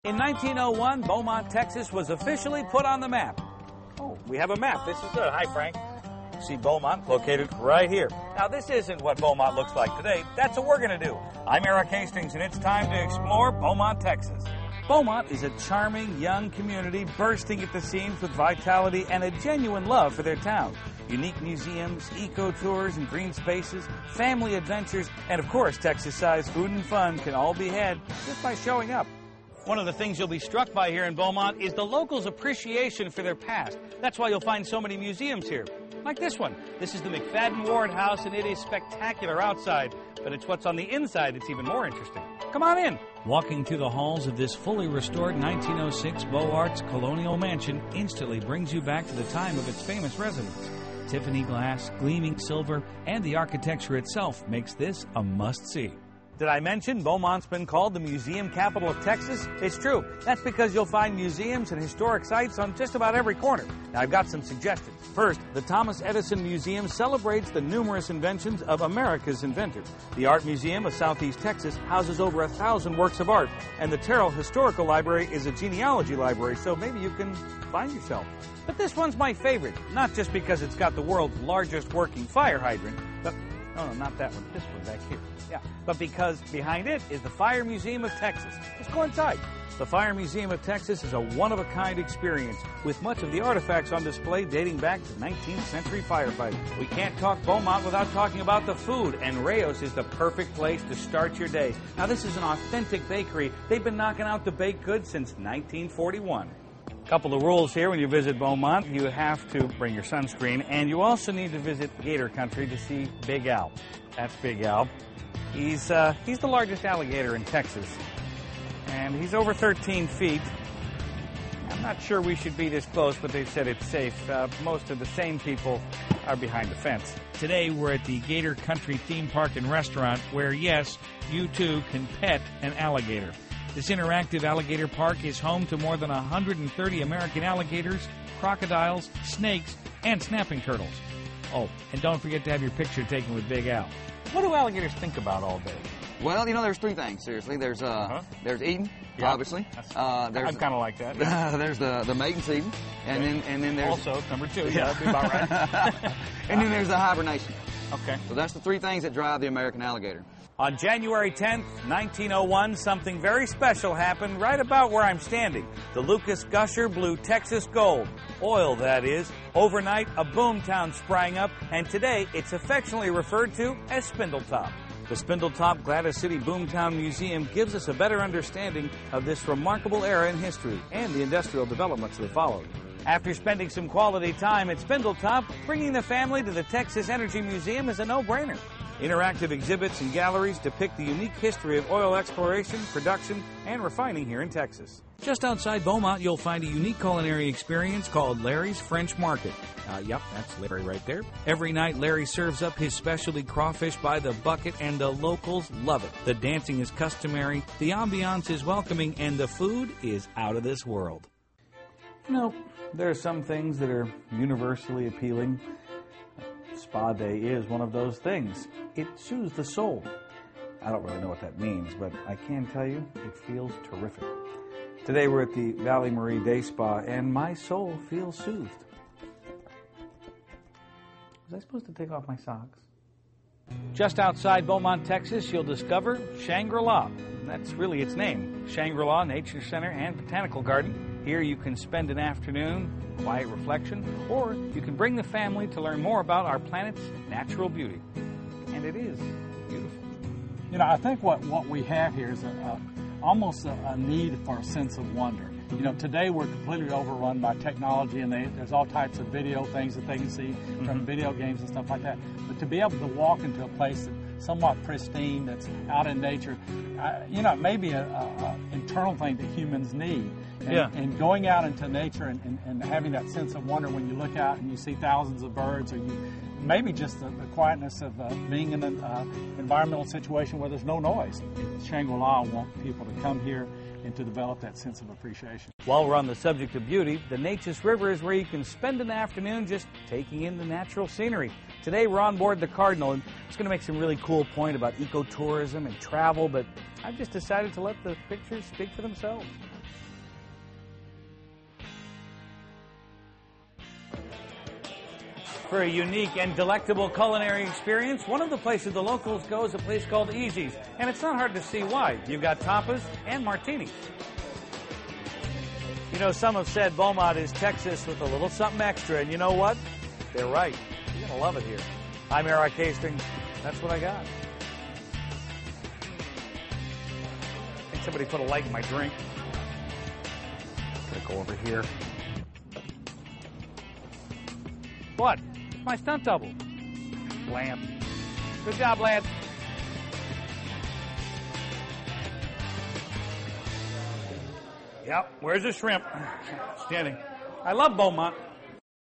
In 1901, Beaumont, Texas was officially put on the map. Oh, we have a map. This is good. Hi, Frank. See Beaumont located right here. Now, this isn't what Beaumont looks like today. That's what we're going to do. I'm Eric Hastings, and it's time to explore Beaumont, Texas. Beaumont is a charming, young community bursting at the seams with vitality and a genuine love for their town. Unique museums, eco-tours and green spaces, family adventures, and of course, Texas-sized food and fun can all be had just by showing up. One of the things you'll be struck by here in Beaumont is the locals' appreciation for their past. That's why you'll find so many museums here. Like this one. This is the McFadden Ward House, and it is spectacular outside, but it's what's on the inside that's even more interesting. Come on in. Walking through the halls of this fully restored 1906 Beaux Arts colonial mansion instantly brings you back to the time of its famous residence. Tiffany glass, gleaming silver, and the architecture itself makes this a must-see. Did I mention Beaumont's been called the museum capital of Texas? It's true. That's because you'll find museums and historic sites on just about every corner. Now, I've got some suggestions. First, the Thomas Edison Museum celebrates the numerous inventions of America's inventors. The Art Museum of Southeast Texas houses over 1,000 works of art, and the Terrell Historical Library is a genealogy library, so maybe you can find yourself. But this one's my favorite, not just because it's got the world's largest working fire hydrant, but no, not that one. This one back here. Yeah, but because behind it is the Fire Museum of Texas. Let's go inside. The Fire Museum of Texas is a one-of-a-kind experience with much of the artifacts on display dating back to 19th century firefighting. We can't talk Beaumont without talking about the food, and Rayos is the perfect place to start your day. Now, this is an authentic bakery. They've been knocking out the baked goods since 1941. Couple of rules here when you visit Beaumont. You have to bring your sunscreen, and you also need to visit Gator Country to see Big Al. That's Big Al. He's the largest alligator in Texas, and he's over 13 feet. I'm not sure we should be this close, but they've said it's safe. Most of the same people are behind the fence. Today, we're at the Gator Country Theme Park and Restaurant, where, yes, you too can pet an alligator. This interactive alligator park is home to more than 130 American alligators, crocodiles, snakes, and snapping turtles. Oh, and don't forget to have your picture taken with Big Al. What do alligators think about all day? Well, you know, there's three things, seriously. There's eating, yeah, obviously. I'm kind of like that. Yeah. There's the mating season, and then there's... Also, number two, yeah, that'd be about right. And then there's the hibernation. Okay. So that's the three things that drive the American alligator. On January 10th, 1901, something very special happened right about where I'm standing. The Lucas Gusher blew Texas gold. Oil, that is. Overnight, a boomtown sprang up, and today it's affectionately referred to as Spindletop. The Spindletop Gladys City Boomtown Museum gives us a better understanding of this remarkable era in history and the industrial developments that followed. After spending some quality time at Spindletop, bringing the family to the Texas Energy Museum is a no-brainer. Interactive exhibits and galleries depict the unique history of oil exploration, production, and refining here in Texas. Just outside Beaumont, you'll find a unique culinary experience called Larry's French Market. Yep, that's Larry right there. Every night, Larry serves up his specialty crawfish by the bucket, and the locals love it. The dancing is customary, the ambiance is welcoming, and the food is out of this world. You know, there are some things that are universally appealing. Spa day is one of those things. It soothes the soul. I don't really know what that means, but I can tell you it feels terrific. Today we're at the Valley Marie Day Spa, and my soul feels soothed. Was I supposed to take off my socks? Just outside Beaumont, Texas, you'll discover Shangri-La. That's really its name, Shangri-La Nature Center and Botanical Garden. Here you can spend an afternoon, quiet reflection, or you can bring the family to learn more about our planet's natural beauty. And it is beautiful. You know, I think what we have here is almost a need for a sense of wonder. You know, today we're completely overrun by technology, and there's all types of video things that they can see from video games and stuff like that. But to be able to walk into a place that's somewhat pristine, that's out in nature, you know, it may be an internal thing that humans need. And going out into nature and having that sense of wonder when you look out and you see thousands of birds, or you maybe just the quietness of being in an environmental situation where there's no noise. Shangri-La want people to come here and to develop that sense of appreciation. While we're on the subject of beauty, the Neches River is where you can spend an afternoon just taking in the natural scenery. Today we're on board the Cardinal, and it's going to make some really cool point about ecotourism and travel, but I've just decided to let the pictures speak for themselves. For a unique and delectable culinary experience, one of the places the locals go is a place called Easy's. And it's not hard to see why. You've got tapas and martinis. You know, some have said Beaumont is Texas with a little something extra. And you know what? They're right. You're going to love it here. I'm Eric Hastings. That's what I got. I think somebody put a light in my drink. Gonna go over here. What? It's my stunt double. Lance. Good job, Lance. Yep, where's the shrimp? Standing. I love Beaumont.